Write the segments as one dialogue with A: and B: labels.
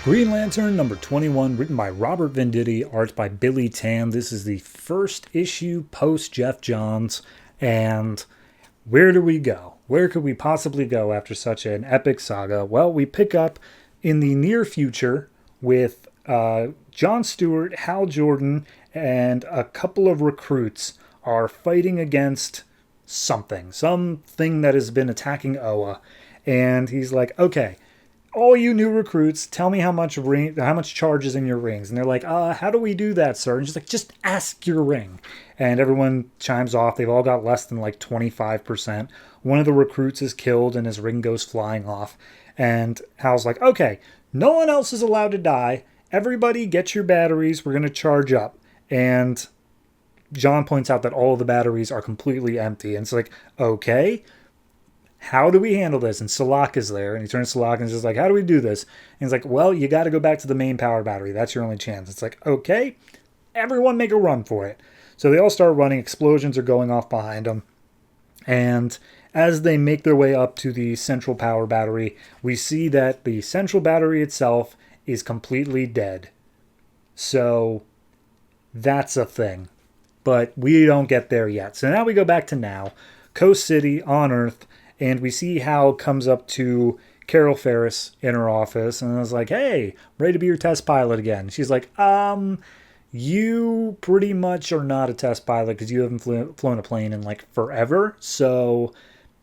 A: Green Lantern number 21, written by Robert Venditti, art by Billy Tan. This is the first issue post Jeff Johns. And where do we go? Where could we possibly go after such an epic saga? Well, we pick up in the near future with John Stewart, Hal Jordan, and a couple of recruits are fighting against something that has been attacking Oa. And he's like, okay, all you new recruits, tell me how much charge is in your rings. And they're like, how do we do that, sir? And she's like, just ask your ring. And everyone chimes off. They've all got less than like 25%. One of the recruits is killed and his ring goes flying off. And Hal's like, okay, no one else is allowed to die. Everybody get your batteries. We're going to charge up. And John points out that all of the batteries are completely empty. And it's like, okay, how do we handle this? And Salak is there, and he turns to Salak and is just like, how do we do this? And he's like, well, you got to go back to the main power battery. That's your only chance. It's like, okay, everyone make a run for it. So they all start running. Explosions are going off behind them. And as they make their way up to the central power battery, we see that the central battery itself is completely dead. So that's a thing. But we don't get there yet. So now we go back to now. Coast City on Earth. And we see Hal comes up to Carol Ferris in her office and I was like, hey, ready to be your test pilot again. She's like, you pretty much are not a test pilot because you haven't flown a plane in like forever. So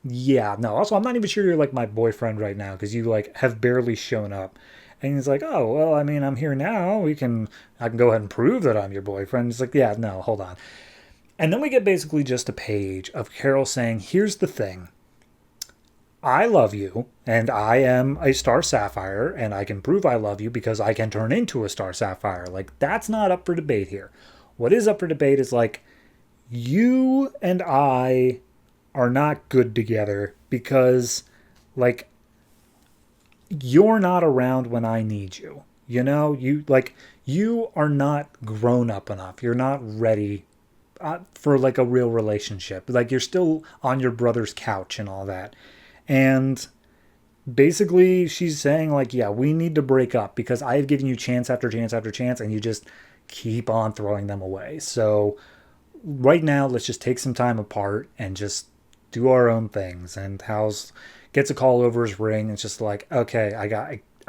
A: yeah, no. Also, I'm not even sure you're like my boyfriend right now because you like have barely shown up. And he's like, oh, well, I mean, I'm here now. I can go ahead and prove that I'm your boyfriend. He's like, yeah, no, hold on. And then we get basically just a page of Carol saying, here's the thing. I love you, and I am a Star Sapphire, and I can prove I love you because I can turn into a Star Sapphire. Like, that's not up for debate here. What is up for debate is, like, you and I are not good together because, like, you're not around when I need you. You know? You are not grown up enough. You're not ready for, like, a real relationship. Like, you're still on your brother's couch and all that. And basically she's saying like, yeah, we need to break up because I have given you chance after chance after chance and you just keep on throwing them away. So right now, let's just take some time apart and just do our own things. And Hal's gets a call over his ring. It's just like, okay, I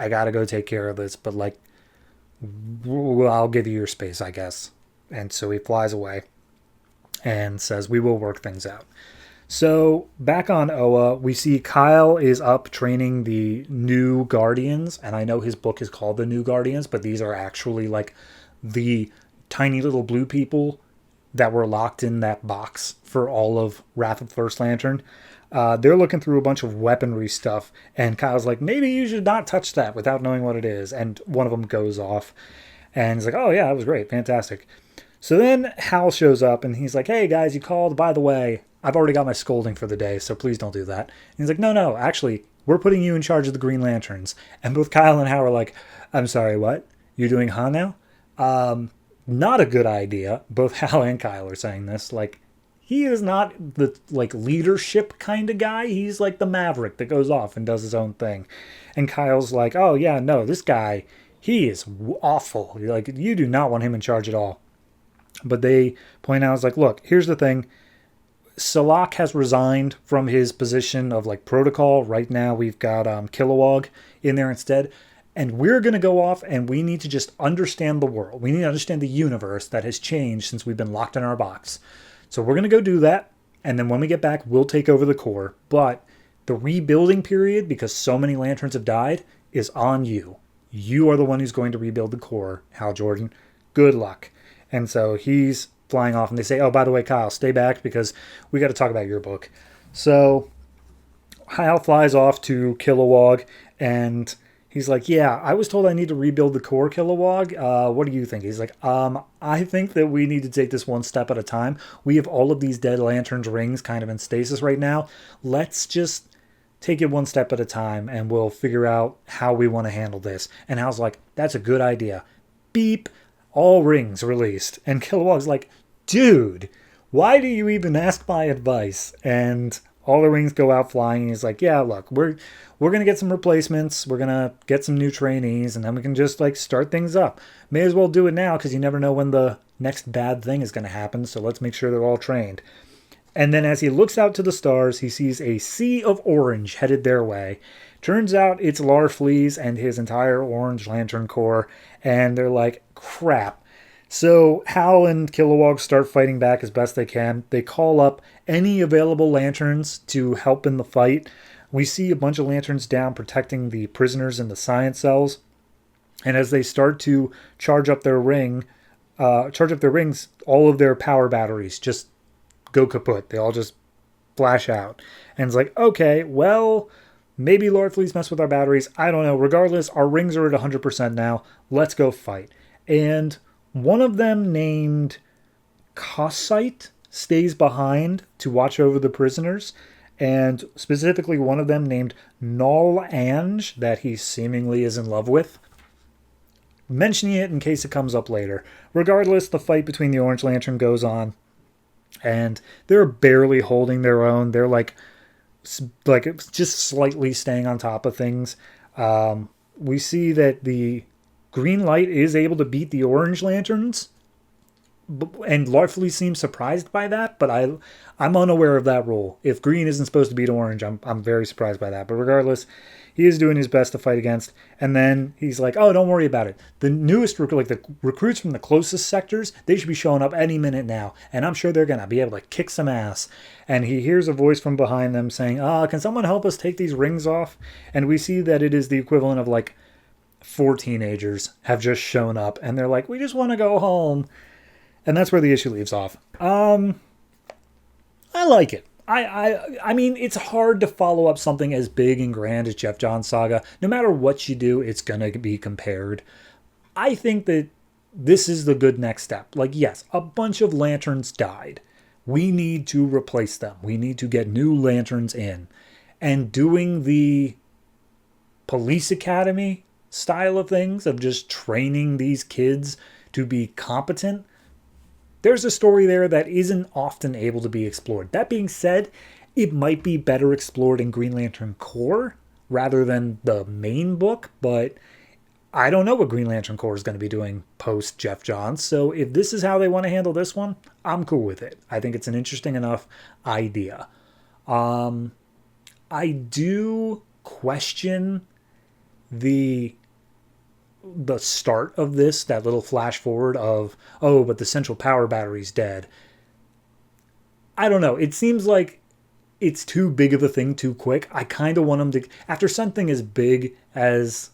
A: got to go take care of this, but like, I'll give you your space, I guess. And so he flies away and says, we will work things out. So back on Oa, we see Kyle is up training the new Guardians. And I know his book is called The New Guardians, but these are actually like the tiny little blue people that were locked in that box for all of Wrath of the First Lantern. They're looking through a bunch of weaponry stuff. And Kyle's like, maybe you should not touch that without knowing what it is. And one of them goes off. And he's like, oh yeah, that was great. Fantastic. So then Hal shows up and he's like, hey guys, you called. By the way, I've already got my scolding for the day, so please don't do that. And he's like, no, actually, we're putting you in charge of the Green Lanterns. And both Kyle and Hal are like, I'm sorry, what? You're doing now? Not a good idea. Both Hal and Kyle are saying this. Like, he is not the, like, leadership kind of guy. He's like the maverick that goes off and does his own thing. And Kyle's like, oh, yeah, no, this guy, he is awful. Like, you do not want him in charge at all. But they point out, it's like, look, here's the thing. Salak has resigned from his position of like protocol. Right now we've got Kilowog in there instead. And we're going to go off and we need to just understand the world. We need to understand the universe that has changed since we've been locked in our box. So we're going to go do that. And then when we get back, we'll take over the core. But the rebuilding period, because so many Lanterns have died, is on you. You are the one who's going to rebuild the core, Hal Jordan. Good luck. And so he's flying off and they say, oh, by the way, Kyle, stay back because we got to talk about your book. So Hal flies off to Kilowog and he's like, yeah, I was told I need to rebuild the core, Kilowog. What do you think? He's like, I think that we need to take this one step at a time. We have all of these dead Lanterns rings kind of in stasis right now. Let's just take it one step at a time and we'll figure out how we want to handle this. And Hal's like, that's a good idea. Beep. All rings released. And Kilowog's like, dude, why do you even ask my advice? And All the rings go out flying, and he's like, yeah, look, we're gonna get some replacements, we're gonna get some new trainees, and then we can just like start things up. May as well do it now because you never know when the next bad thing is gonna happen, so let's make sure they're all trained. And then as he looks out to the stars, he sees a sea of orange headed their way. Turns out it's Larfleeze and his entire Orange Lantern Corps, and they're like, crap. So Hal and Kilowog start fighting back as best they can. They call up any available lanterns to help in the fight. We see a bunch of lanterns down protecting the prisoners in the science cells. And as they start to charge up their rings, all of their power batteries just go kaput. They all just flash out. And it's like, okay, well, maybe Larfleeze messed with our batteries. I don't know. Regardless, our rings are at 100% now. Let's go fight. And one of them, named Cossite, stays behind to watch over the prisoners. And specifically one of them, named Null Ange, that he seemingly is in love with. Mentioning it in case it comes up later. Regardless, the fight between the Orange Lantern goes on. And they're barely holding their own. They're like just slightly staying on top of things. We see that the green light is able to beat the Orange Lanterns, and Larfleeze seems surprised by that, but I'm unaware of that rule. If green isn't supposed to beat orange, I'm very surprised by that. But regardless, he is doing his best to fight against. And then he's like, oh, don't worry about it. The newest, like the recruits from the closest sectors, they should be showing up any minute now. And I'm sure they're going to be able to kick some ass. And he hears a voice from behind them saying, can someone help us take these rings off? And we see that it is the equivalent of like 4 teenagers have just shown up. And they're like, we just want to go home. And that's where the issue leaves off. I like it. I mean, it's hard to follow up something as big and grand as Jeff Johns' saga. No matter what you do, it's going to be compared. I think that this is the good next step. Like, yes, a bunch of lanterns died. We need to replace them. We need to get new lanterns in. And doing the police academy style of things, of just training these kids to be competent, there's a story there that isn't often able to be explored. That being said, it might be better explored in Green Lantern Corps rather than the main book, but I don't know what Green Lantern Corps is going to be doing post Jeff Johns, so if this is how they want to handle this one, I'm cool with it. I think it's an interesting enough idea. I do question the start of this, that little flash forward of, oh, but the central power battery's dead. I don't know. It seems like it's too big of a thing too quick. I kind of want them to, after something as big as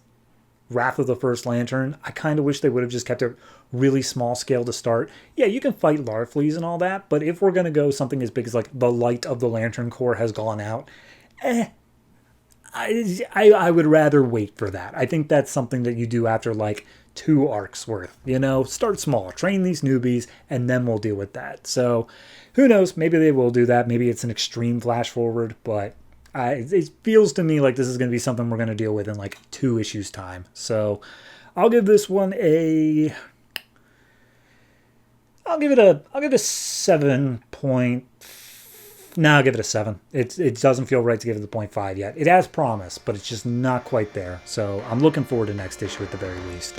A: Wrath of the First Lantern, I kind of wish they would have just kept it really small scale to start. Yeah, you can fight Larfleeze and all that, but if we're going to go something as big as like the light of the Lantern Corps has gone out, I would rather wait for that. I think that's something that you do after like 2 arcs worth. You know, start small, train these newbies, and then we'll deal with that. So who knows? Maybe they will do that. Maybe it's an extreme flash forward, but it feels to me like this is going to be something we're going to deal with in like 2 issues time. So I'll give this one I'll give it a 7 point. No, I'll give it a 7. It doesn't feel right to give it the 0.5 yet. It has promise, but it's just not quite there. So I'm looking forward to next issue at the very least.